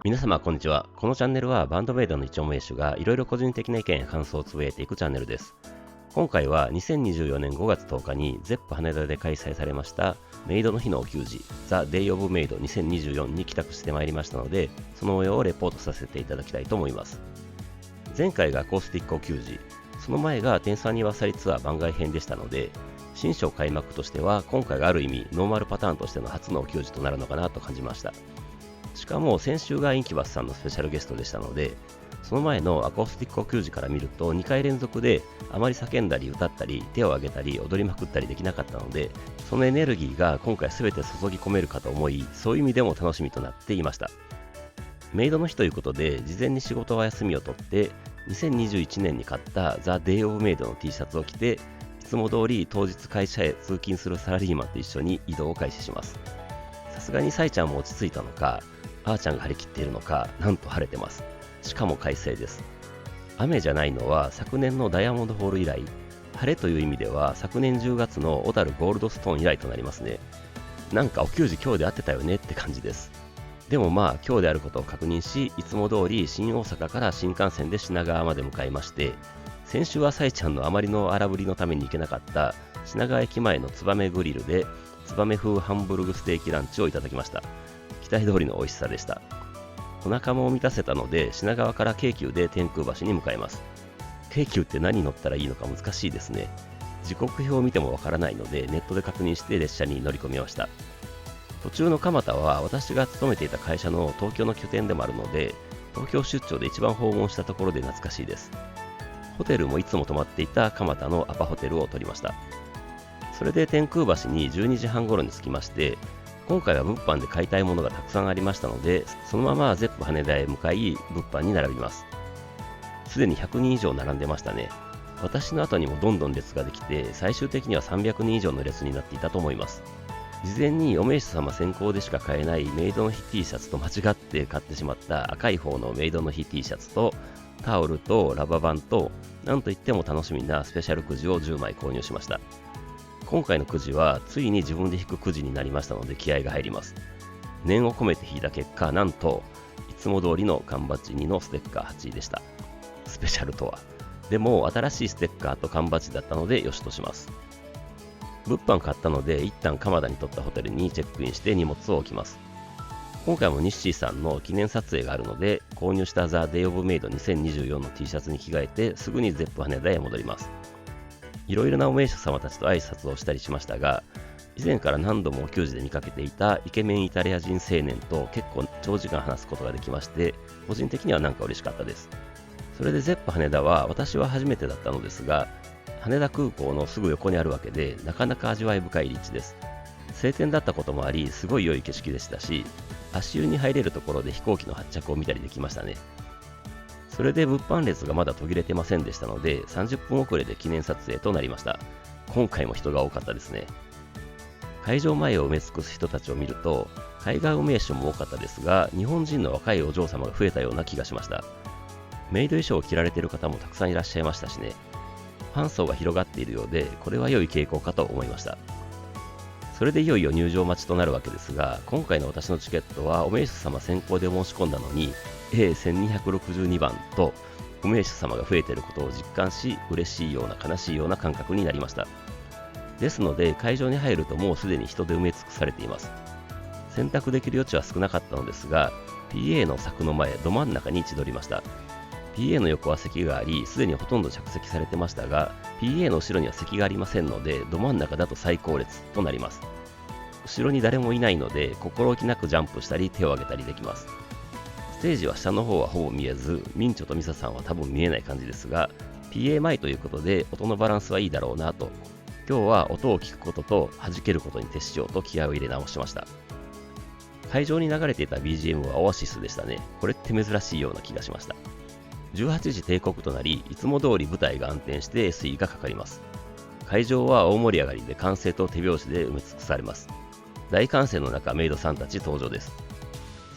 皆様こんにちは。このチャンネルはバンドメイドの一応名手がいろいろ個人的な意見や感想をつぶやいていくチャンネルです。今回は2024年5月10日にゼップ羽田で開催されましたメイドの日のお給仕 The Day of Maid 2024に帰宅してまいりましたので、その模様をレポートさせていただきたいと思います。前回がアコースティックお給仕、その前が天才アニバーサリーツアー番外編でしたので、新章開幕としては今回がある意味ノーマルパターンとしての初のお給仕となるのかなと感じました。しかも先週がインキュバスさんのスペシャルゲストでしたので、その前のアコースティックお給仕から見ると2回連続であまり叫んだり歌ったり手を挙げたり踊りまくったりできなかったので、そのエネルギーが今回全て注ぎ込めるかと思い、そういう意味でも楽しみとなっていました。メイドの日ということで事前に仕事は休みを取って2021年に買った The Day of Maid の T シャツを着て、いつも通り当日会社へ通勤するサラリーマンと一緒に移動を開始します。さすがにサイちゃんも落ち着いたのか、あーちゃんが張り切っているのか、なんと晴れてます。しかも快晴です。雨じゃないのは昨年のダイヤモンドホール以来、晴れという意味では昨年10月の小樽ゴールドストーン以来となりますね。なんかお給仕今日で合ってたよねって感じです。でもまあ今日であることを確認し、いつも通り新大阪から新幹線で品川まで向かいまして、先週はサイちゃんのあまりの荒ぶりのために行けなかった品川駅前のツバメグリルでツバメ風ハンブルグステーキランチをいただきました。期待通りの美味しさでした。お腹も満たせたので品川から京急で天空橋に向かいます。京急って何に乗ったらいいのか難しいですね。時刻表を見てもわからないのでネットで確認して列車に乗り込みました。途中の蒲田は私が勤めていた会社の東京の拠点でもあるので、東京出張で一番訪問したところで懐かしいです。ホテルもいつも泊まっていた蒲田のアパホテルを取りました。それで天空橋に12時半頃に着きまして、今回は物販で買いたいものがたくさんありましたので、そのままゼップ羽田へ向かい物販に並びます。すでに100人以上並んでましたね。私の後にもどんどん列ができて、最終的には300人以上の列になっていたと思います。事前にお名手様先行でしか買えないメイドの日 T シャツと間違って買ってしまった赤い方のメイドの日 T シャツとタオルとラババンと、なんといっても楽しみなスペシャルくじを10枚購入しました。今回のくじはついに自分で引くくじになりましたので気合が入ります。念を込めて引いた結果、なんといつも通りの缶バッジ2のステッカー8位でした。スペシャルとは。でも新しいステッカーと缶バッジだったのでよしとします。物販買ったので一旦蒲田に取ったホテルにチェックインして荷物を置きます。今回もニッシーさんの記念撮影があるので、購入した The Day of Maid 2024の T シャツに着替えてすぐにゼップ羽田へ戻ります。いろいろなお名所様たちと挨拶をしたりしましたが、以前から何度もお給仕で見かけていたイケメンイタリア人青年と結構長時間話すことができまして、個人的にはなんか嬉しかったです。それでゼップ羽田は私は初めてだったのですが、羽田空港のすぐ横にあるわけで、なかなか味わい深い立地です。晴天だったこともあり、すごい良い景色でしたし、足湯に入れるところで飛行機の発着を見たりできましたね。それで物販列がまだ途切れてませんでしたので、30分遅れで記念撮影となりました。今回も人が多かったですね。会場前を埋め尽くす人たちを見ると、海外名所も多かったですが、日本人の若いお嬢様が増えたような気がしました。メイド衣装を着られている方もたくさんいらっしゃいましたしね。ファン層が広がっているようで、これは良い傾向かと思いました。それでいよいよ入場待ちとなるわけですが、今回の私のチケットはお名手様先行で申し込んだのに A1262 番とお名手様が増えていることを実感し、嬉しいような悲しいような感覚になりました。ですので会場に入るともうすでに人で埋め尽くされています。選択できる余地は少なかったのですが、 PA の柵の前ど真ん中に位置取りました。PA の横は席があり、すでにほとんど着席されてましたが、PA の後ろには席がありませんので、ど真ん中だと最高列となります。後ろに誰もいないので、心置きなくジャンプしたり手を挙げたりできます。ステージは下の方はほぼ見えず、ミンチョとミサさんは多分見えない感じですが、PA 前ということで音のバランスはいいだろうなと、今日は音を聞くことと弾けることに徹しようと気合を入れ直しました。会場に流れていた BGM はオアシスでしたね。これって珍しいような気がしました。18時定刻となり、いつも通り舞台が暗転して SE がかかります。会場は大盛り上がりで歓声と手拍子で埋め尽くされます。大歓声の中、メイドさんたち登場です。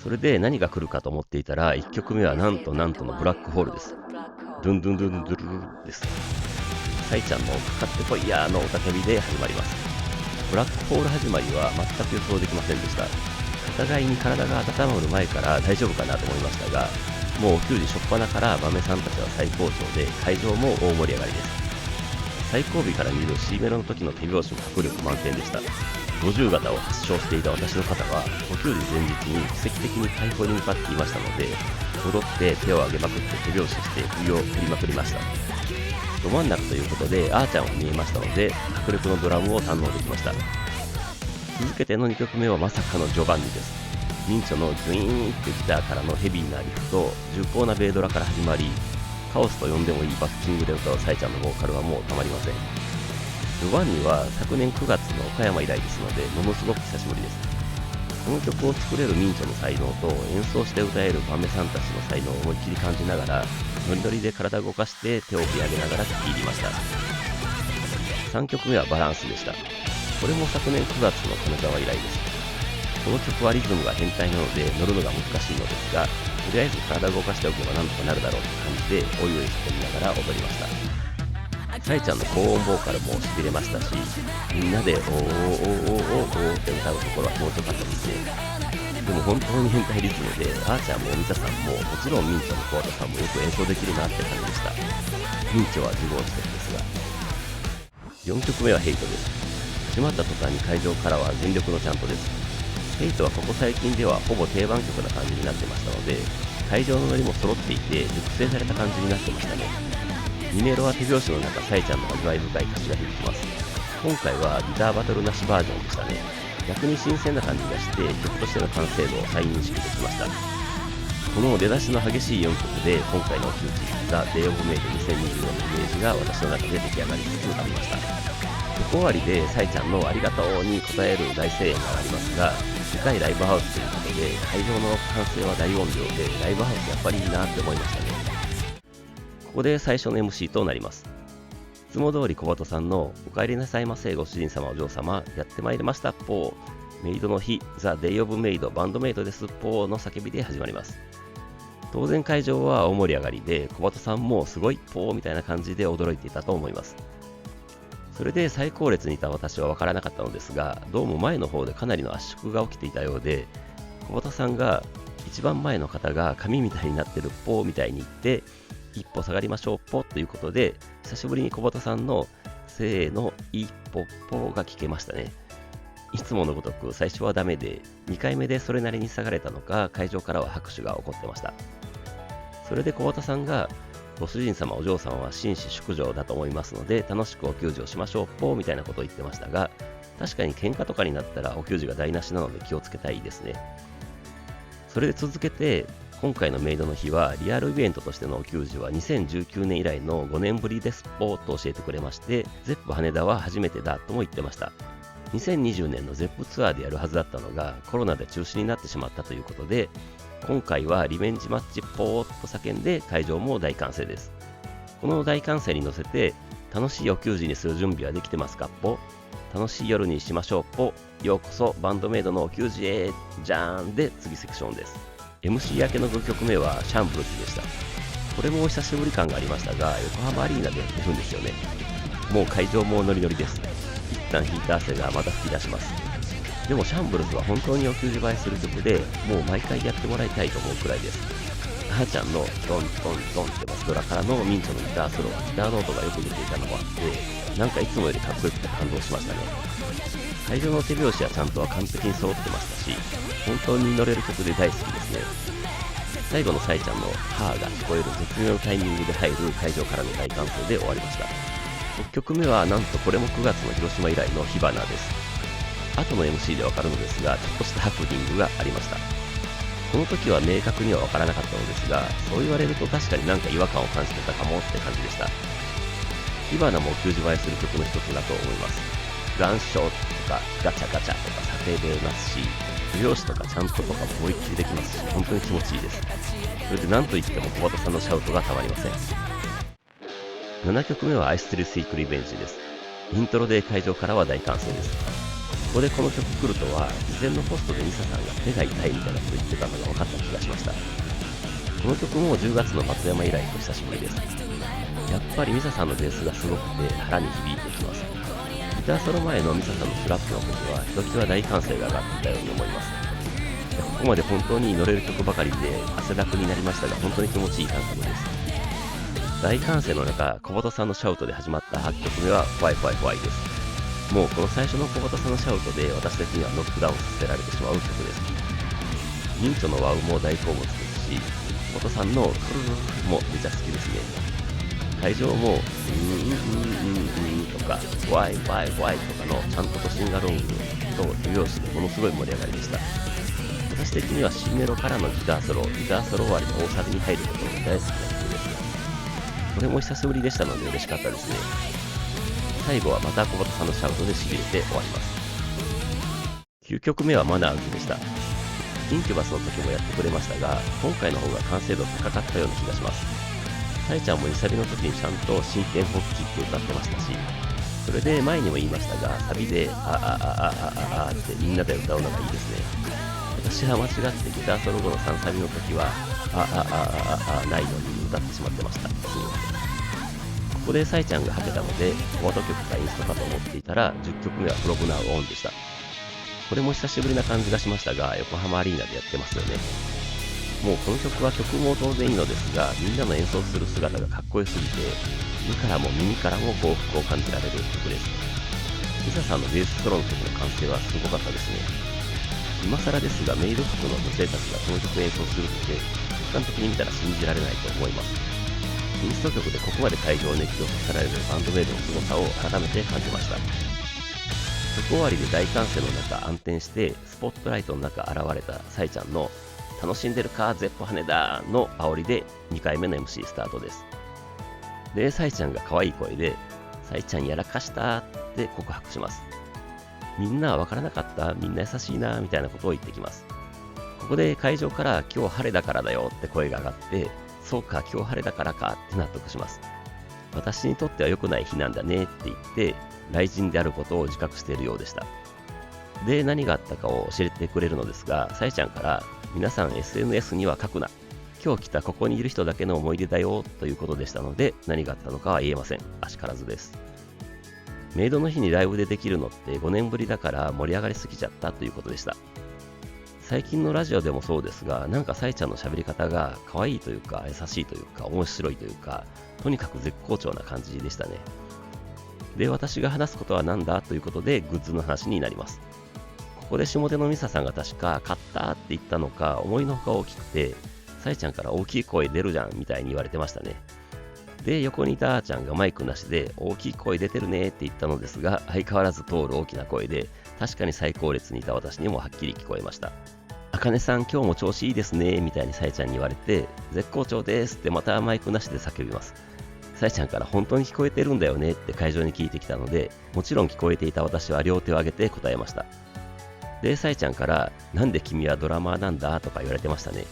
それで何が来るかと思っていたら、1曲目はなんとのブラックホールです。ドゥンドゥンドゥンドゥルルルです。サイちゃんのかかってこいやーの雄たけびで始まります。ブラックホール始まりは全く予想できませんでした。お互いに体が温まる前から大丈夫かなと思いましたが、もうお給仕初っ端から豆さんたちは最高潮で、会場も大盛り上がりです。最後尾から見る C メロの時の手拍子も迫力満点でした。50型を発症していた私の方は、お給仕前日に奇跡的に解放に向かっていましたので、踊って手を上げまくって手拍子して首を振りまくりました。ど真ん中ということであーちゃんは見えましたので、迫力のドラムを堪能できました。続けての2曲目はまさかのジョバンニです。ミンチョのグイーンってギターからのヘビーなリフと重厚なベイドラから始まり、カオスと呼んでもいいバッキングで歌うサイちゃんのボーカルはもうたまりません。ジョバンニは昨年9月の岡山以来ですので、ものすごく久しぶりです。この曲を作れるミンチョの才能と演奏して歌えるバメさんたちの才能を思いっきり感じながら、ノリノリで体を動かして手を振り上げながら聴き入りました。3曲目はバランスでした。これも昨年9月の金沢以来です。この曲はリズムが変態なので乗るのが難しいのですが、とりあえず体を動かしておけばなんとかなるだろうと感じでおいおい叫びながら踊りました。サイちゃんの高音ボーカルも痺れましたし、みんなでおーおーおーおーおーって歌うところは気持ちよかったですね。でも本当に変態リズムで、あーちゃんもミサさんももちろんミンチョのコアタさんもよく演奏できるなって感じでした。ミンチョは自業自得ですが。4曲目はヘイトです。始まった途端に会場からは全力のチャントです。ヘイトはここ最近ではほぼ定番曲な感じになってましたので、会場のノリも揃っていて熟成された感じになってましたね。2メロは手拍子の中、サイちゃんの味わい深い歌詞が響きます。今回はギターバトルなしバージョンでしたね。逆に新鮮な感じがして曲としての完成度を再認識できました。この出だしの激しい4曲で今回のお給仕ザ・デイ・オブ・メイド2024のイメージが私の中で出来上がりつつありました。曲終わりでサイちゃんのありがとうに応える大声援がありますが、でかいライブハウスということで会場の歓声は大音量で、ライブハウスやっぱりいいなって思いましたね。ここで最初の MC となります。いつも通り小鳩さんのお帰りなさいませご主人様お嬢様やってまいりましたポーメイドの日ザ・デイ・オブ・メイドバンドメイドですポーの叫びで始まります。当然会場は大盛り上がりで、小鳩さんもすごいポーみたいな感じで驚いていたと思います。それで最後列にいた私は分からなかったのですが、どうも前の方でかなりの圧縮が起きていたようで、小鳩さんが一番前の方が紙みたいになってるポーみたいに言って一歩下がりましょうポということで、久しぶりに小鳩さんのせーの一歩ポが聞けましたね。いつものごとく最初はダメで、2回目でそれなりに下がれたのか会場からは拍手が起こってました。それで小鳩さんがご主人様お嬢様は紳士淑女だと思いますので楽しくお給仕をしましょうポみたいなことを言ってましたが、確かに喧嘩とかになったらお給仕が台無しなので気をつけたいですね。それで続けて今回のメイドの日はリアルイベントとしてのお給仕は2019年以来の5年ぶりですポーと教えてくれまして、ゼップ羽田は初めてだとも言ってました。2020年のゼップツアーでやるはずだったのがコロナで中止になってしまったということで、今回はリベンジマッチポーと叫んで会場も大歓声です。この大歓声に乗せて楽しいお給仕にする準備はできてますかポ、楽しい夜にしましょうポ、ようこそバンドメイドのお給仕へじゃーんで次セクションです。MC 明けの5曲目はシャンブルズでした。これも久しぶり感がありましたが、横浜アリーナでやってるんですよね。もう会場もノリノリです。一旦引いた汗がまた吹き出します。でもシャンブルズは本当にお給仕映えする曲で、もう毎回やってもらいたいと思うくらいです。あーちゃんのドンドンドンってバスドラからのミンチョのギターソロはギターノートがよく出ていたのもあって、なんかいつもよりかっこよくて感動しましたね。会場の手拍子やちゃんとは完璧に揃ってましたし、本当に乗れる曲で大好きですね。最後のサイちゃんのハーが聞こえる絶妙なタイミングで入る会場からの大歓声で終わりました。6曲目はなんとこれも9月の広島以来の火花です。後の MC でわかるのですが、ちょっとしたハプニングがありました。この時は明確にはわからなかったのですが、そう言われると確かになんか違和感を感じてたかもって感じでした。火花もお給仕映えする曲の一つだと思います。ガンショーとかガチャガチャとか叫べますし、手拍子とかちゃんととかも思いっきりできますし、本当に気持ちいいです。それで何といっても小鳩さんのシャウトがたまりません。7曲目はアイステルシークリベンジです。イントロで会場からは大歓声です。ここでこの曲来るとは、事前のポストでミサさんが手が痛いみたいなこと言ってたのが分かった気がしました。この曲も10月の松山以来と久しぶりです。やっぱりミサさんのベースがすごくて腹に響いてきます。ギターソロ前のミサさんのスラップの時はひときわ大歓声が上がっていたように思います。ここまで本当に乗れる曲ばかりで汗だくになりましたが、本当に気持ちいい感覚です。大歓声の中、小畑さんのシャウトで始まった8曲目はファイファイファイです。もうこの最初の小畑さんのシャウトで私的にはノックダウンさせられてしまう曲です。ミンチョのワウも大好物ですし、小畑さんのクルルもめちゃ好きですね。会場もとかワイワイワイとかのちゃんととシンガロングと手拍子でものすごい盛り上がりでした。私的には C メロからのギターソロ終わりの大サビに入ることが大好きな曲です。これも久しぶりでしたので嬉しかったですね。最後はまた小畑さんのシャウトで痺れて終わります。9曲目はマナーズでした。インキュバスの時もやってくれましたが、今回の方が完成度高かったような気がします。サイちゃんも2サビの時にちゃんと新テンポキック歌ってましたし、それで前にも言いましたが、サビでってみんなで歌うのがいいですね。私は間違ってギターソロ後の3サビの時はないのに歌ってしまってました。すみません。ここでサイちゃんがはけたので、コマト曲かインストかと思っていたら、10曲目はプロブナウオンでした。これも久しぶりな感じがしましたが、横浜アリーナでやってますよね。もうこの曲は曲も当然いいのですが、みんなの演奏する姿がかっこよすぎて、目からも耳からも幸福を感じられる曲です。リサさんのベースソロの時の完成はすごかったですね。今更ですが、メイド服の女性たちがこの曲を演奏するって客観的に見たら信じられないと思います。インスト曲でここまで会場を熱狂させられるバンドメイドの凄さを改めて感じました。曲終わりで大歓声の中暗転してスポットライトの中現れたサイちゃんの楽しんでるかゼップ羽田の煽りで2回目の MC スタートです。で、サイちゃんが可愛い声でサイちゃんやらかしたって告白します。みんなは分からなかった、みんな優しいなみたいなことを言ってきます。ここで会場から今日晴れだからだよって声が上がって、そうか今日晴れだからかって納得します。私にとっては良くない日なんだねって言って雷神であることを自覚しているようでした。で、何があったかを教えてくれるのですが、サイちゃんから皆さん SNS には書くな、今日来たここにいる人だけの思い出だよということでしたので、何があったのかは言えません。あしからずです。メイドの日にライブでできるのって5年ぶりだから盛り上がりすぎちゃったということでした。最近のラジオでもそうですが、なんかサイちゃんの喋り方が可愛いというか優しいというか面白いというか、とにかく絶好調な感じでしたね。で、私が話すことは何だということでグッズの話になります。ここで下手のミサさんが確か買ったって言ったのか思いのほか大きくて、サイちゃんから大きい声出るじゃんみたいに言われてましたね。で、横にいたあーちゃんがマイクなしで大きい声出てるねって言ったのですが、相変わらず通る大きな声で、確かに最高列にいた私にもはっきり聞こえました。あかねさん今日も調子いいですねみたいにサイちゃんに言われて、絶好調ですってまたマイクなしで叫びます。サイちゃんから本当に聞こえてるんだよねって会場に聞いてきたので、もちろん聞こえていた私は両手を挙げて答えました。で、サイちゃんからなんで君はドラマーなんだとか言われてましたね。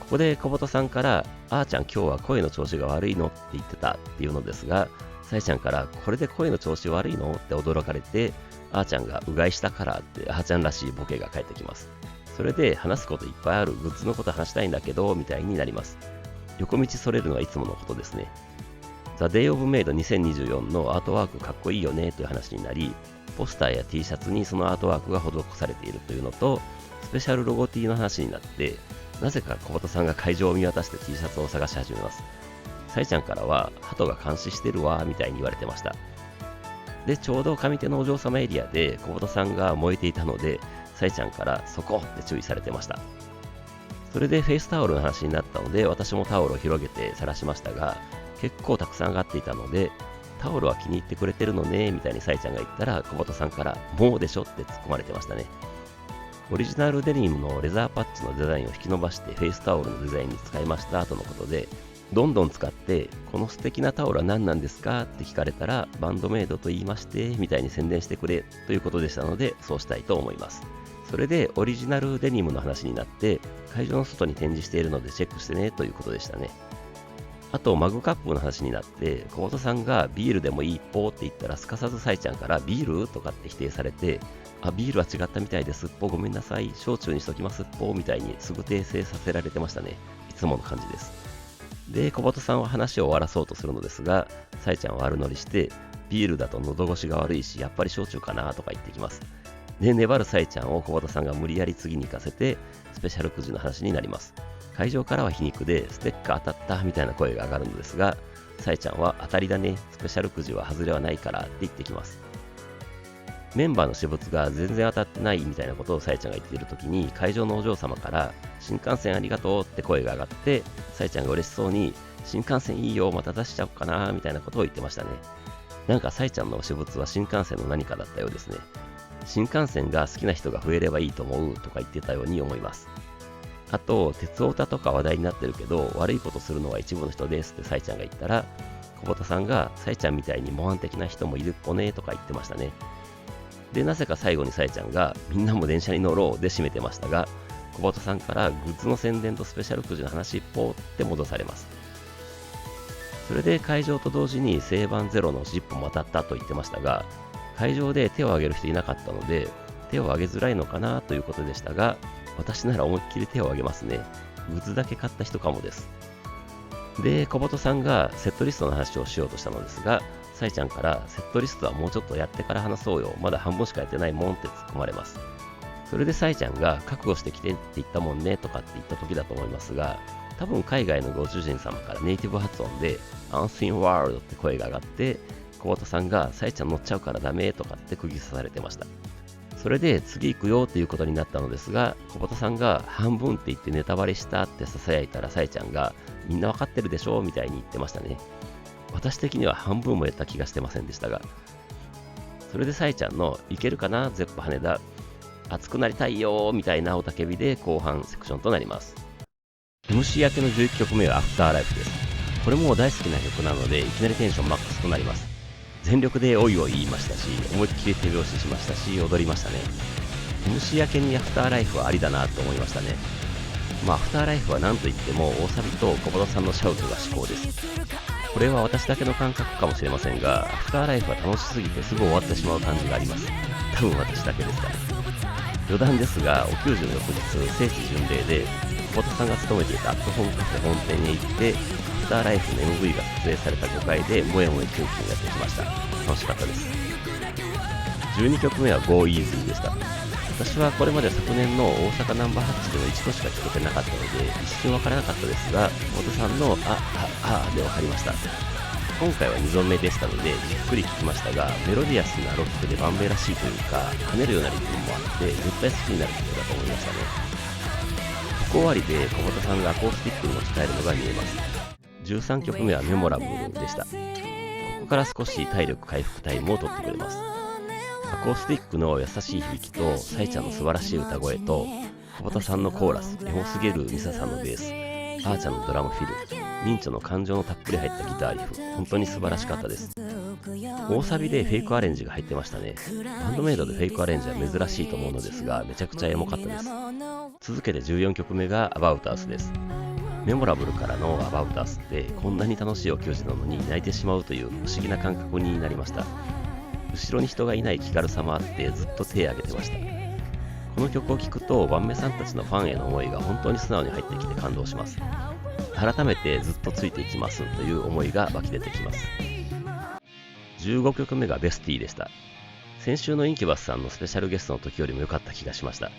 ここで小本さんからあーちゃん今日は声の調子が悪いのって言ってたっていうのですが、サイちゃんからこれで声の調子悪いのって驚かれて、あーちゃんがうがいしたからってあーちゃんらしいボケが返ってきます。それで話すこといっぱいある、グッズのこと話したいんだけどみたいになります。横道それるのはいつものことですね。The Day of Made 2024のアートワークかっこいいよねという話になり、ポスターや T シャツにそのアートワークが施されているというのと、スペシャルロゴ T の話になって、なぜか小本さんが会場を見渡して T シャツを探し始めます。サイちゃんからは、鳩が監視してるわみたいに言われてました。で、ちょうど上手のお嬢様エリアで小本さんが燃えていたので、サイちゃんからそこって注意されてました。それでフェイスタオルの話になったので、私もタオルを広げて晒しましたが、結構たくさん上がっていたので、タオルは気に入ってくれてるのねみたいにサイちゃんが言ったら、小本さんからもうでしょって突っ込まれてましたね。オリジナルデニムのレザーパッチのデザインを引き伸ばしてフェイスタオルのデザインに使いましたとのことで、どんどん使ってこの素敵なタオルは何なんですかって聞かれたら、バンドメイドと言いましてみたいに宣伝してくれということでしたので、そうしたいと思います。それでオリジナルデニムの話になって、会場の外に展示しているのでチェックしてねということでしたね。あとマグカップの話になって、小本さんがビールでもいいっぽって言ったら、すかさずサイちゃんからビールとかって否定されて、ビールは違ったみたいですっぽ、ごめんなさい、焼酎にしときますっぽみたいにすぐ訂正させられてましたね。いつもの感じです。で、小本さんは話を終わらそうとするのですが、サイちゃんは悪乗りして、ビールだと喉越しが悪いし、やっぱり焼酎かなとか言ってきます。で、粘るサイちゃんを小畑さんが無理やり次に行かせて、スペシャルくじの話になります。会場からは皮肉で、ステッカー当たったみたいな声が上がるのですが、サイちゃんは当たりだね、スペシャルくじは外れはないからって言ってきます。メンバーの私物が全然当たってないみたいなことをサイちゃんが言っているときに、会場のお嬢様から新幹線ありがとうって声が上がって、サイちゃんが嬉しそうに新幹線いいよまた出しちゃおうかなみたいなことを言ってましたね。なんかサイちゃんの私物は新幹線の何かだったようですね。新幹線が好きな人が増えればいいと思うとか言ってたように思います。あと、鉄オタとか話題になってるけど、悪いことするのは一部の人ですってサイちゃんが言ったら、小畑さんがサイちゃんみたいに模範的な人もいるっぽねとか言ってましたね。で、なぜか最後にサイちゃんがみんなも電車に乗ろうで締めてましたが、小畑さんからグッズの宣伝とスペシャルくじの話ポーって戻されます。それで会場と同時に正番ゼロのジップも当たったと言ってましたが、会場で手を挙げる人いなかったので、手を挙げづらいのかなということでしたが、私なら思いっきり手を挙げますね。グッズだけ買った人かもです。で、小畑さんがセットリストの話をしようとしたのですが、サイちゃんからセットリストはもうちょっとやってから話そうよ。まだ半分しかやってないもんって突っ込まれます。それでサイちゃんが覚悟してきてって言ったもんねとかって言った時だと思いますが、多分海外のご主人様からネイティブ発音でアンスインワールドって声が上がって、小畑さんがサイちゃん乗っちゃうからダメとかって釘刺されてました。それで次行くよということになったのですが、小畑さんが半分って言ってネタバレしたって囁いたらサイちゃんがみんなわかってるでしょみたいに言ってましたね。私的には半分もやった気がしてませんでしたが、それでサイちゃんのいけるかなゼップ羽田熱くなりたいよみたいな雄たけびで後半セクションとなります。MC 明けの11曲目はアフターライフです。これも大好きな曲なのでいきなりテンションマックスとなります。全力でおいおい言いましたし、思いっきり手拍子しましたし、踊りましたね。MC 明けにアフターライフはありだなと思いましたね。アフターライフは何といっても大サビと小畑さんのシャウトが至高です。これは私だけの感覚かもしれませんが、アフターライフは楽しすぎてすぐ終わってしまう感じがあります。多分私だけですかね。余談ですが、お給仕の翌日、聖地巡礼で小畑さんが勤めていたアットホームカフェ本店へ行って、アフターライフの MV が撮影された5回でもやもやキュンキュンやってきました。楽しかったです。12曲目は Go Easy でした。私はこれまで昨年の大阪ナンバー8での一度しか聴けてなかったので一瞬わからなかったですが、小畑さんのでわかりました。今回は2度目でしたのでじっくり聴きましたが、メロディアスなロックでバンベらしいというか跳ねるようなリズムもあって絶対好きになる曲だと思いましたね。曲終わりで小畑さんがアコースティックに持ち帰るのが見えます。13曲目はメモラブルでした。ここから少し体力回復タイムを取ってくれます。アコースティックの優しい響きとサイちゃんの素晴らしい歌声と小畑さんのコーラス、エモすぎるミサさんのベース、あーちゃんのドラムフィル、ミンチョの感情のたっぷり入ったギターリフ、本当に素晴らしかったです。大サビでフェイクアレンジが入ってましたね。バンドメイドでフェイクアレンジは珍しいと思うのですが、めちゃくちゃエモかったです。続けて14曲目が About Us です。メモラブルからの About Us ってこんなに楽しいお給仕なのに泣いてしまうという不思議な感覚になりました。後ろに人がいない気軽さもあってずっと手を挙げてました。この曲を聴くとワンメさんたちのファンへの思いが本当に素直に入ってきて感動します。改めてずっとついていきますという思いが湧き出てきます。15曲目がベスティでした。先週のインキュバスさんのスペシャルゲストの時よりも良かった気がしました。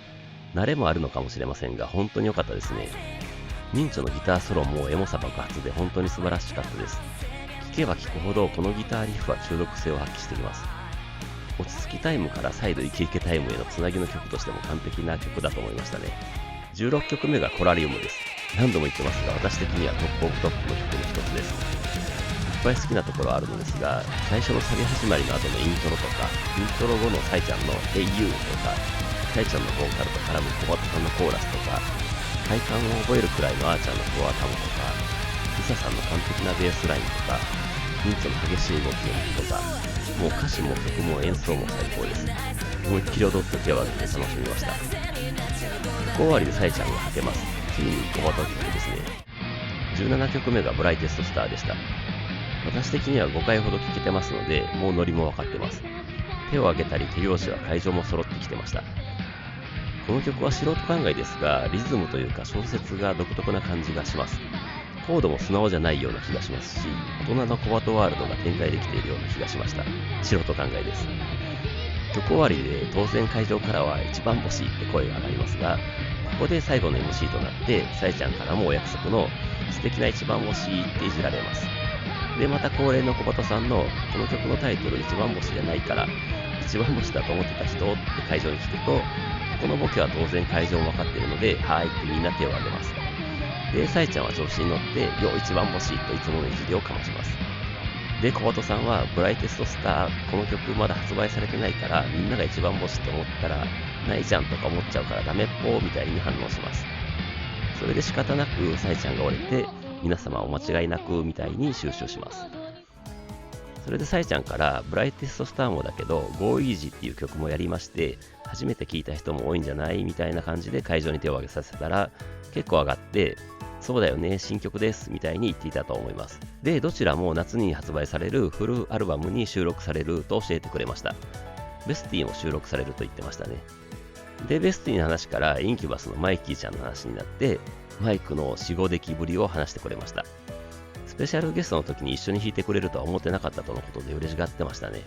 慣れもあるのかもしれませんが本当に良かったですね。ミンチョのギターソロもエモさ爆発で本当に素晴らしかったです。聴けば聴くほどこのギターリフは中毒性を発揮しています。落ち着きタイムから再度イケイケタイムへのつなぎの曲としても完璧な曲だと思いましたね。16曲目がコラリウムです。何度も言ってますが私的にはトップオブトップの曲の一つです。いっぱい好きなところはあるのですが、最初のサビ始まりの後のイントロとか、イントロ後のサイちゃんの Hey You とか、サイちゃんのボーカルと絡む小畑さんのコーラスとか、体感を覚えるくらいのあーちゃんのフロアタムとか、リサさんの完璧なベースラインとか、ミンチョの激しい動きとか、もう歌詞も曲も演奏も最高です。思いっきり踊って手を挙げて楽しみました。曲終わりでサイちゃんがはけます。次に小畑曲ですね。17曲目がブライテストスターでした。私的には5回ほど聴けてますので、もうノリも分かってます。手を挙げたり手拍子は会場も揃ってきてました。この曲は素人考えですが、リズムというか小説が独特な感じがします。コードも素直じゃないような気がしますし、大人の小鳩ワールドが展開できているような気がしました。素人考えです。曲終わりで当然会場からは一番星って声が上がりますが、ここで最後の MC となってさえちゃんからもお約束の素敵な一番星っていじられます。でまた恒例の小鳩さんのこの曲のタイトル一番星じゃないから一番星だと思ってた人って会場に聞くと、このボケは当然会場も分かっているのではーいってみんな手を挙げます。でさえちゃんは調子に乗ってよ一番星といつものいじりをかまします。で小鳩さんはブライテストスターこの曲まだ発売されてないからみんなが一番星と思ったらないじゃんとか思っちゃうからダメっぽみたいに反応します。それで仕方なくさえちゃんが折れて皆様お間違いなくみたいに収集します。それでさえちゃんからブライテストスターもだけど Go Easy っていう曲もやりまして初めて聞いた人も多いんじゃないみたいな感じで会場に手を挙げさせたら結構上がってそうだよね新曲ですみたいに言っていたと思います。でどちらも夏に発売されるフルアルバムに収録されると教えてくれました。ベスティも収録されると言ってましたね。でベスティの話からインキュバスのマイキーちゃんの話になってマイクの死後出来ぶりを話してくれました。スペシャルゲストの時に一緒に弾いてくれるとは思ってなかったとのことで嬉しがってましたね。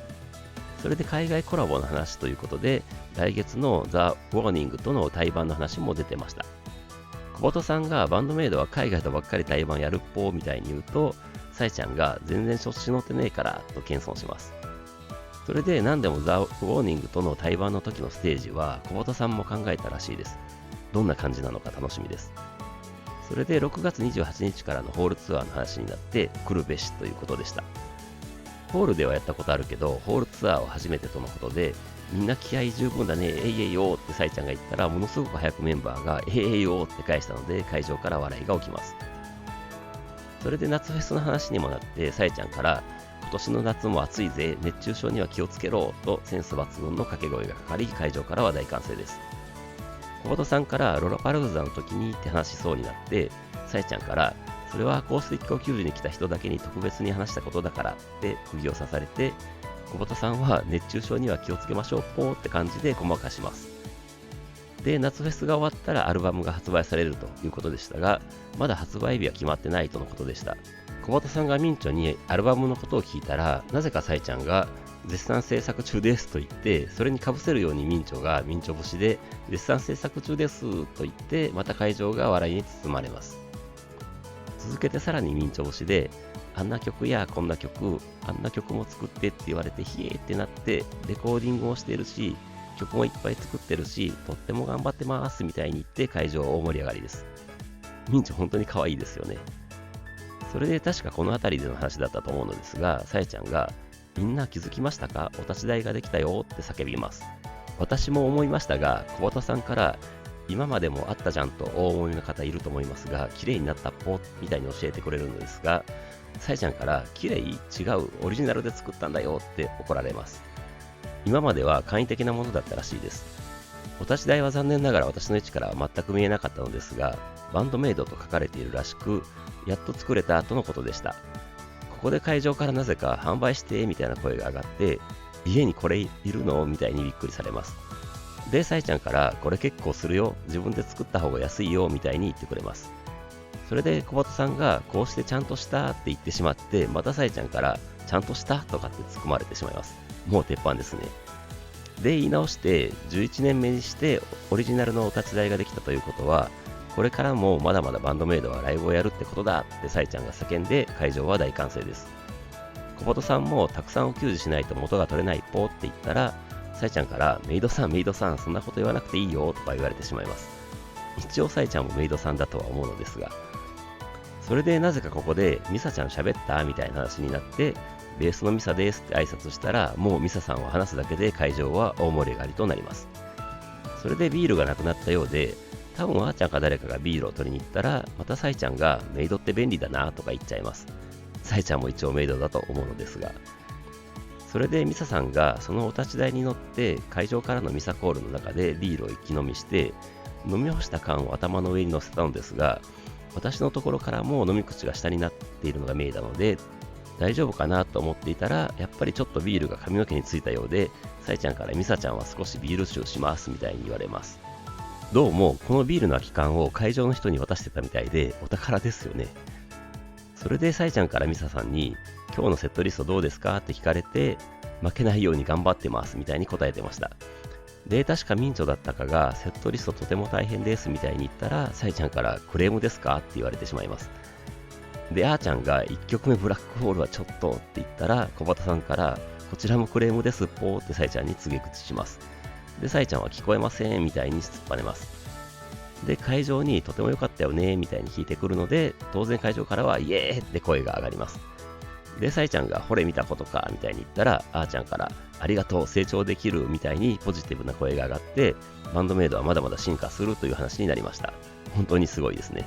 それで海外コラボの話ということで来月のザ・ウォーニングとの対バンの話も出てました。小鳩さんがバンドメイドは海外とばっかり対バンやるっぽーみたいに言うとさえちゃんが全然調子乗ってねえからと謙遜します。それで何でもザ・ウォーニングとの対バンの時のステージは小鳩さんも考えたらしいです。どんな感じなのか楽しみです。それで6月28日からのホールツアーの話になって来るべしということでした。ホールではやったことあるけどホールツアーは初めてとのことでみんな気合十分だねえいえいよってさえちゃんが言ったらものすごく早くメンバーがえいえいよって返したので会場から笑いが起きます。それで夏フェスの話にもなってさえちゃんから今年の夏も暑いぜ熱中症には気をつけろとセンス抜群の掛け声がかかり会場からは大歓声です。小鳩さんからロラパルーザの時にって話しそうになってさえちゃんからそれはアコースティックを救助に来た人だけに特別に話したことだからって釘を刺されて小鳩さんは熱中症には気をつけましょうポーって感じでごまかします。で夏フェスが終わったらアルバムが発売されるということでしたがまだ発売日は決まってないとのことでした。小鳩さんがミンチョにアルバムのことを聞いたらなぜかさえちゃんが絶賛制作中ですと言ってそれに被せるようにミンチョがミンチョ節で絶賛制作中ですと言ってまた会場が笑いに包まれます。続けてさらにミンチョ節であんな曲やこんな曲あんな曲も作ってって言われてひえーってなってレコーディングをしているし曲もいっぱい作ってるしとっても頑張ってますみたいに言って会場大盛り上がりです。ミンチョ本当に可愛いですよね。それで確かこの辺りでの話だったと思うのですがさえちゃんがみんな気づきましたかお立ち台ができたよって叫びます。私も思いましたが小鳩さんから今までもあったじゃんとお思いの方いると思いますが綺麗になったっぽみたいに教えてくれるのですがさえちゃんから綺麗違うオリジナルで作ったんだよって怒られます。今までは簡易的なものだったらしいです。お立ち台は残念ながら私の位置からは全く見えなかったのですがバンドメイドと書かれているらしくやっと作れたとのことでした。ここで会場からなぜか販売してみたいな声が上がって家にこれいるのみたいにびっくりされます。でさえちゃんからこれ結構するよ自分で作った方が安いよみたいに言ってくれます。それで小鳩さんがこうしてちゃんとしたって言ってしまってまたさえちゃんからちゃんとしたとかって突っ込まれてしまいます。もう鉄板ですね。で言い直して11年目にしてオリジナルのお立ち台ができたということはこれからもまだまだバンドメイドはライブをやるってことだってさえちゃんが叫んで会場は大歓声です。小鳩さんもたくさんお給仕しないと元が取れないポーって言ったらさえちゃんからメイドさんそんなこと言わなくていいよとか言われてしまいます。一応さえちゃんもメイドさんだとは思うのですがそれでなぜかここでミサちゃん喋ったみたいな話になってベースのミサですって挨拶したらもうミサさんを話すだけで会場は大盛り上がりとなります。それでビールがなくなったようで多分あーちゃんか誰かがビールを取りに行ったらまたさえちゃんがメイドって便利だなとか言っちゃいます。さえちゃんも一応メイドだと思うのですがそれでミサさんがそのお立ち台に乗って会場からのミサコールの中でビールを一気飲みして飲み干した缶を頭の上に乗せたのですが私のところからも飲み口が下になっているのが見えたので大丈夫かなと思っていたらやっぱりちょっとビールが髪の毛についたようでさえちゃんからミサちゃんは少しビール臭しますみたいに言われます。どうもこのビールの空き缶を会場の人に渡してたみたいでお宝ですよね。それでさえちゃんからミサさんに今日のセットリストどうですかって聞かれて負けないように頑張ってますみたいに答えてました。で、確かミンチョだったかが、セットリストとても大変ですみたいに言ったら、サイちゃんからクレームですかって言われてしまいます。で、あーちゃんが1曲目ブラックホールはちょっとって言ったら、小畑さんから、こちらもクレームですっぽーってサイちゃんに告げ口します。で、サイちゃんは聞こえませんみたいに突っぱねます。で、会場にとても良かったよねみたいに聞いてくるので、当然会場からはイエーって声が上がります。で、サイちゃんがほれ見たことかみたいに言ったら、あーちゃんからありがとう成長できるみたいにポジティブな声が上がって、バンドメイドはまだまだ進化するという話になりました。本当にすごいですね。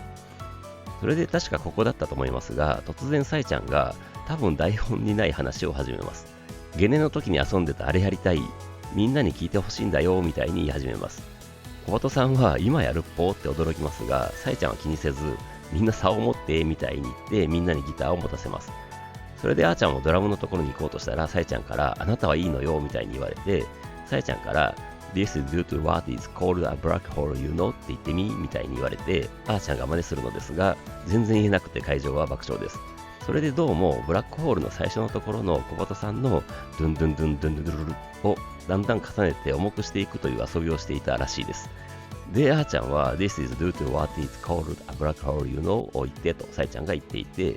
それで確かここだったと思いますが、突然サイちゃんが多分台本にない話を始めます。ゲネの時に遊んでたあれやりたい、みんなに聞いてほしいんだよみたいに言い始めます。小鳩さんは今やるっぽって驚きますが、サイちゃんは気にせず、みんな差を持ってみたいに言ってみんなにギターを持たせます。それであーちゃんもドラムのところに行こうとしたら、サイちゃんからあなたはいいのよみたいに言われて、サイちゃんから This is due to what is called a black hole you know って言ってみみたいに言われて、あーちゃんが真似するのですが、全然言えなくて会場は爆笑です。それでどうもブラックホールの最初のところの小鳩さんのドゥンドゥンドゥンドゥンドゥルルをだんだん重ねて重くしていくという遊びをしていたらしいです。で、あーちゃんは This is due to what is called a black hole you know を言ってとサイちゃんが言っていて、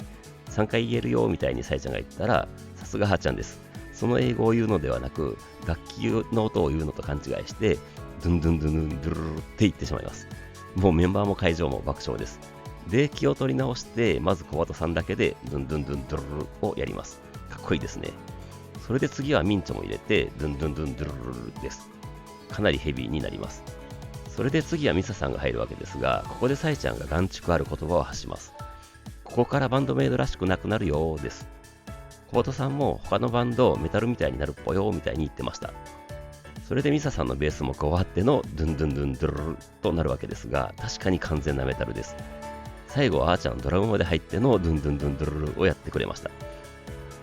3回言えるよみたいにサイちゃんが言ったら、さすがはーちゃんです。その英語を言うのではなく、楽器の音を言うのと勘違いして、ドゥンドゥンドゥンドゥンドゥルルルって言ってしまいます。もうメンバーも会場も爆笑です。で、気を取り直して、まず小鳩さんだけで、ドゥンドゥンドゥンドゥルルルをやります。かっこいいですね。それで次はミンチョも入れて、ドゥンドゥンドゥンドゥルルルです。かなりヘビーになります。それで次はミサさんが入るわけですが、ここでサイちゃんが眼蓄ある言葉を発します。ここからバンドメイドらしくなくなるよーです。小鳩さんも他のバンドメタルみたいになるっぽよみたいに言ってました。それでミサさんのベースも加わってのドゥンドゥンドゥンドゥルルとなるわけですが、確かに完全なメタルです。最後はあーちゃんドラムまで入ってのドゥンドゥンドゥンドゥルルをやってくれました。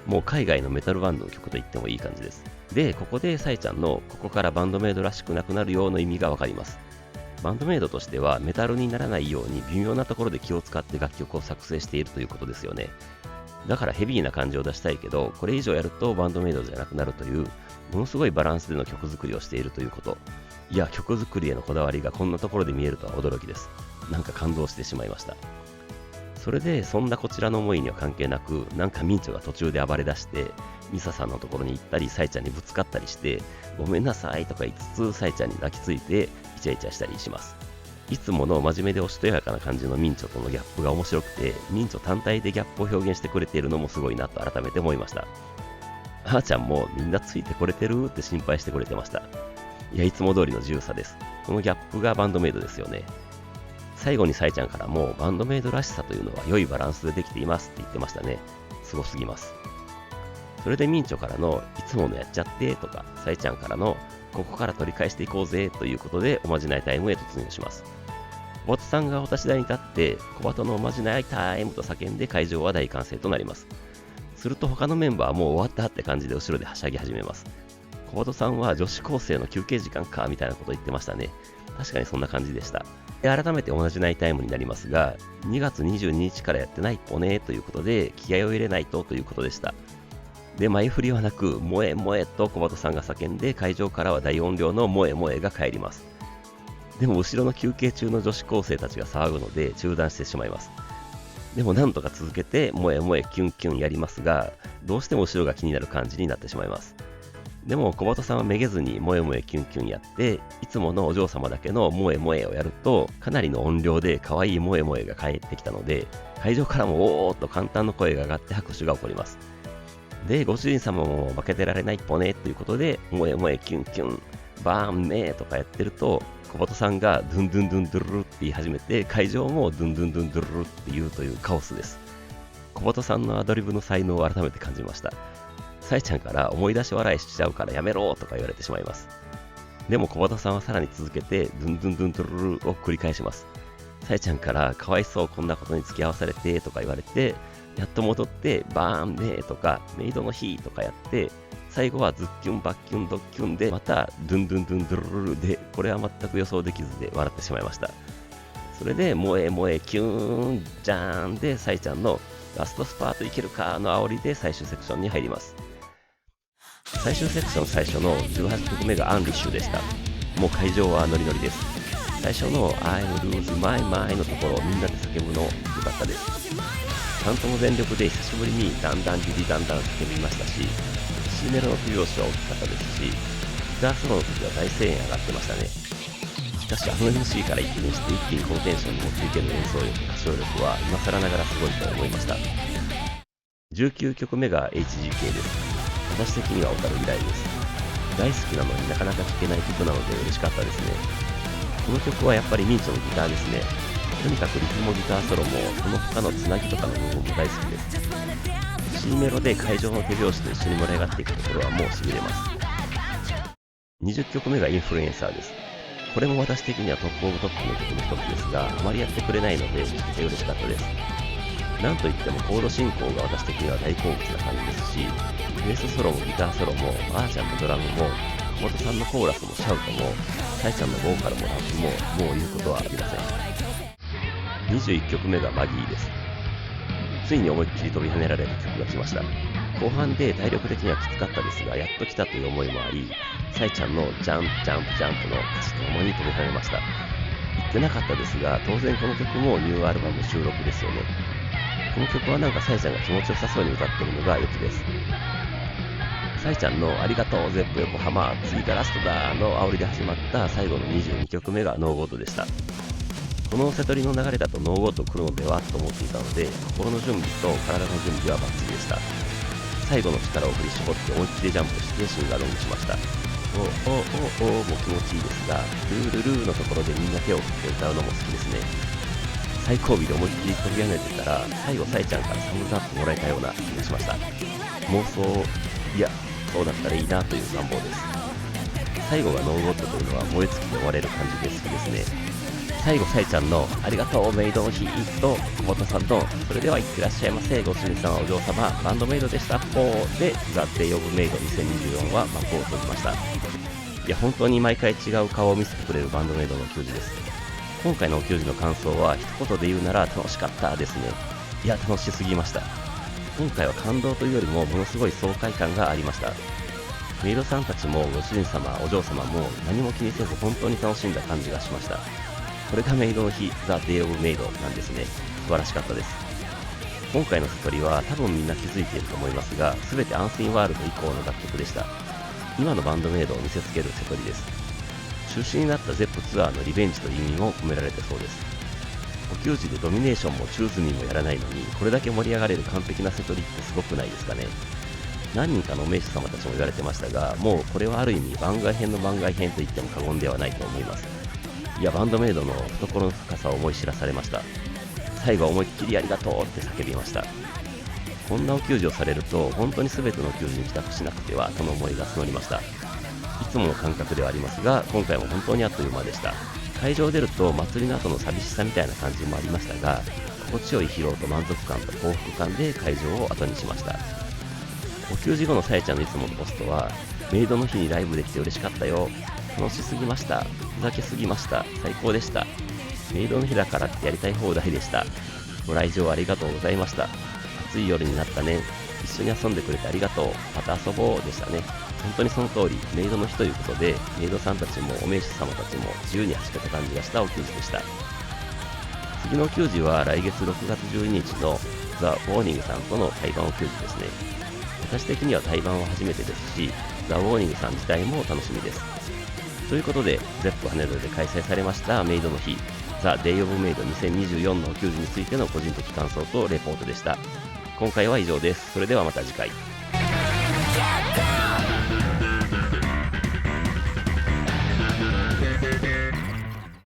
もう海外のメタルバンドの曲と言ってもいい感じです。で、ここでサイちゃんのここからバンドメイドらしくなくなるようの意味がわかります。バンドメイドとしてはメタルにならないように微妙なところで気を使って楽曲を作成しているということですよね。だからヘビーな感じを出したいけど、これ以上やるとバンドメイドじゃなくなるという、ものすごいバランスでの曲作りをしているということ。いや、曲作りへのこだわりがこんなところで見えるとは驚きです。なんか感動してしまいました。それで、そんなこちらの思いには関係なく、なんかミンチョが途中で暴れ出して、ミサさんのところに行ったり、サイちゃんにぶつかったりして、ごめんなさいとか言いつつ、サイちゃんに泣きついて、イチャイチャしたりします。いつもの真面目でおしとやかな感じのミンチョとのギャップが面白くて、ミンチョ単体でギャップを表現してくれているのもすごいなと改めて思いました。あーちゃんもみんなついてこれてるって心配してくれてました。いや、いつも通りの自由さです。このギャップがバンドメイドですよね。最後にサイちゃんからもバンドメイドらしさというのは良いバランスでできていますって言ってましたね。すごすぎます。それでミンチョからのいつものやっちゃってとか、サイちゃんからのここから取り返していこうぜということでおまじないタイムへ突入します。小鳩さんがお立ち台に立って小鳩のおまじないタイムと叫んで会場は大歓声となります。すると他のメンバーも終わったって感じで後ろではしゃぎ始めます。小鳩さんは女子高生の休憩時間かみたいなこと言ってましたね。確かにそんな感じでした。で、改めて同じナイタイムになりますが、2月22日からやってないっぽねということで、気合を入れないとということでした。で、前振りはなく、萌え萌えと小鳩さんが叫んで、会場からは大音量の萌え萌えが帰ります。でも、後ろの休憩中の女子高生たちが騒ぐので、中断してしまいます。でも、なんとか続けて、萌え萌えキュンキュンやりますが、どうしても後ろが気になる感じになってしまいます。でも小鳩さんはめげずに萌え萌えキュンキュンやって、いつものお嬢様だけの萌え萌えをやると、かなりの音量で可愛い萌え萌えが返ってきたので、会場からもおーっと簡単な声が上がって拍手が起こります。で、ご主人様も負けてられないっぽねということで、萌え萌えキュンキュン、バーンねーとかやってると、小鳩さんがドゥンドゥンドゥンドゥルルって言い始めて、会場もドゥンドゥンドゥンドゥルルって言うというカオスです。小鳩さんのアドリブの才能を改めて感じました。サイちゃんから思い出し笑いしちゃうからやめろとか言われてしまいます。でも小畑さんはさらに続けてドゥンドゥンドゥンドゥルルを繰り返します。サイちゃんからかわいそうこんなことに付き合わされてとか言われて、やっと戻ってバーンねとかメイドの日とかやって、最後はズッキュンバッキュンドッキュンでまたドゥンドゥンドゥンドゥルルで、これは全く予想できずで笑ってしまいました。それで萌え萌えキューンじゃーんでサイちゃんのラストスパートいけるかの煽りで最終セクションに入ります。最終セクション最初の18曲目がアンリッシュでした。もう会場はノリノリです。最初の I'm lose my mind のところをみんなで叫ぶの良かったです。ちゃんとも全力で久しぶりにだんだんビリだんだん叫びましたし、C メロの手拍子は大きかったですし、ギターソロの時は大声援上がってましたね。しかしMC から一気にして一気にこのテンションに持っていける演奏力、歌唱力は今更ながらすごいと思いました。19曲目が HGK です。私的にはオタル以来です。大好きなのになかなか聴けない曲なので嬉しかったですね。この曲はやっぱりミンチョのギターですね。とにかくリズムもギターソロもその他のつなぎとかの部分も大好きです。C メロで会場の手拍子と一緒に盛り上がっていくところはもうしびれます。20曲目がインフルエンサーです。これも私的にはトップオブトップの曲の一つですが、あまりやってくれないので聴けて嬉しかったです。なんといってもコード進行が私的には大好物な感じですし、ベースソロもギターソロもあーちゃんのドラムも小本さんのコーラスもシャウトもサイちゃんのボーカルもラップももう言うことはありません。21曲目がマギーです。ついに思いっきり飛び跳ねられる曲が来ました。後半で体力的にはきつかったですが、やっと来たという思いもあり、サイちゃんのジャンプジャンプジャンプの歌詞とともに飛び跳ねました。言ってなかったですが、当然この曲もニューアルバム収録ですよね。この曲はなんかサイちゃんが気持ちよさそうに歌ってるのが良きです。サイちゃんのありがとうゼップ横浜次がラストだの煽りで始まった最後の22曲目がノーゴートでした。この瀬戸りの流れだとノーゴート来るのではと思っていたので、心の準備と体の準備はバッチリでした。最後の力を振り絞って思いっきりジャンプしてシンガロングしました。おも気持ちいいですが、ルールルーのところでみんな手を振って歌うのも好きですね。最後尾で思いっきり飛び跳ねてたら、最後サイちゃんからサムズアップもらえたような気がしました。妄想、いや、そうだったらいいなという願望です。最後がノーゴットというのは燃え尽きて終われる感じで好きですね。最後サイちゃんのありがとうメイドの日と小本さんのそれではいってらっしゃいませご主人様お嬢様バンドメイドでしたでザ・デイ・オブ・メイド2024は幕を閉じました。いや本当に毎回違う顔を見せてくれるバンドメイドの球児です。今回の球児の感想は一言で言うなら楽しかったですね。いや楽しすぎました。今回は感動というよりもものすごい爽快感がありました。メイドさんたちもご主人様お嬢様も何も気にせず本当に楽しんだ感じがしました。これがメイドの日、ザ・デイ・オブ・メイドなんですね。素晴らしかったです。今回のセトリは多分みんな気づいていると思いますが、全てアンスインワールド以降の楽曲でした。今のバンドメイドを見せつけるセトリです。中止になったゼップツアーのリベンジという意味も込められてそうです。お給仕でドミネーションもチューズミーもやらないのに、これだけ盛り上がれる完璧なセトリってすごくないですかね。何人かの名手様たちも言われてましたが、もうこれはある意味番外編の番外編と言っても過言ではないと思います。いやバンドメイドの懐の深さを思い知らされました。最後は思いっきりありがとうって叫びました。こんなお給仕をされると本当に全ての給仕に帰宅しなくてはとの思いが募りました。いつもの感覚ではありますが、今回も本当にあっという間でした。会場を出ると祭りの後の寂しさみたいな感じもありましたが、心地よい疲労と満足感と幸福感で会場を後にしました。お給仕後のさえちゃんのいつものポストは、メイドの日にライブできて嬉しかったよ、楽しすぎました、ふざけすぎました、最高でした、メイドの日だからってやりたい放題でした、ご来場ありがとうございました、暑い夜になったね、一緒に遊んでくれてありがとう、また遊ぼうでしたね。本当にその通り、メイドの日ということで、メイドさんたちもお名手様たちも自由に走ってた感じがしたお給仕でした。次のお給仕は来月6月12日のザ・ウォーニングさんとの対バンお給仕ですね。私的には対バンは初めてですし、ザ・ウォーニングさん自体も楽しみです。ということで、ゼップ羽田で開催されましたメイドの日、ザ・デイ・オブ・メイド2024のお給仕についての個人的感想とレポートでした。今回は以上です。それではまた次回。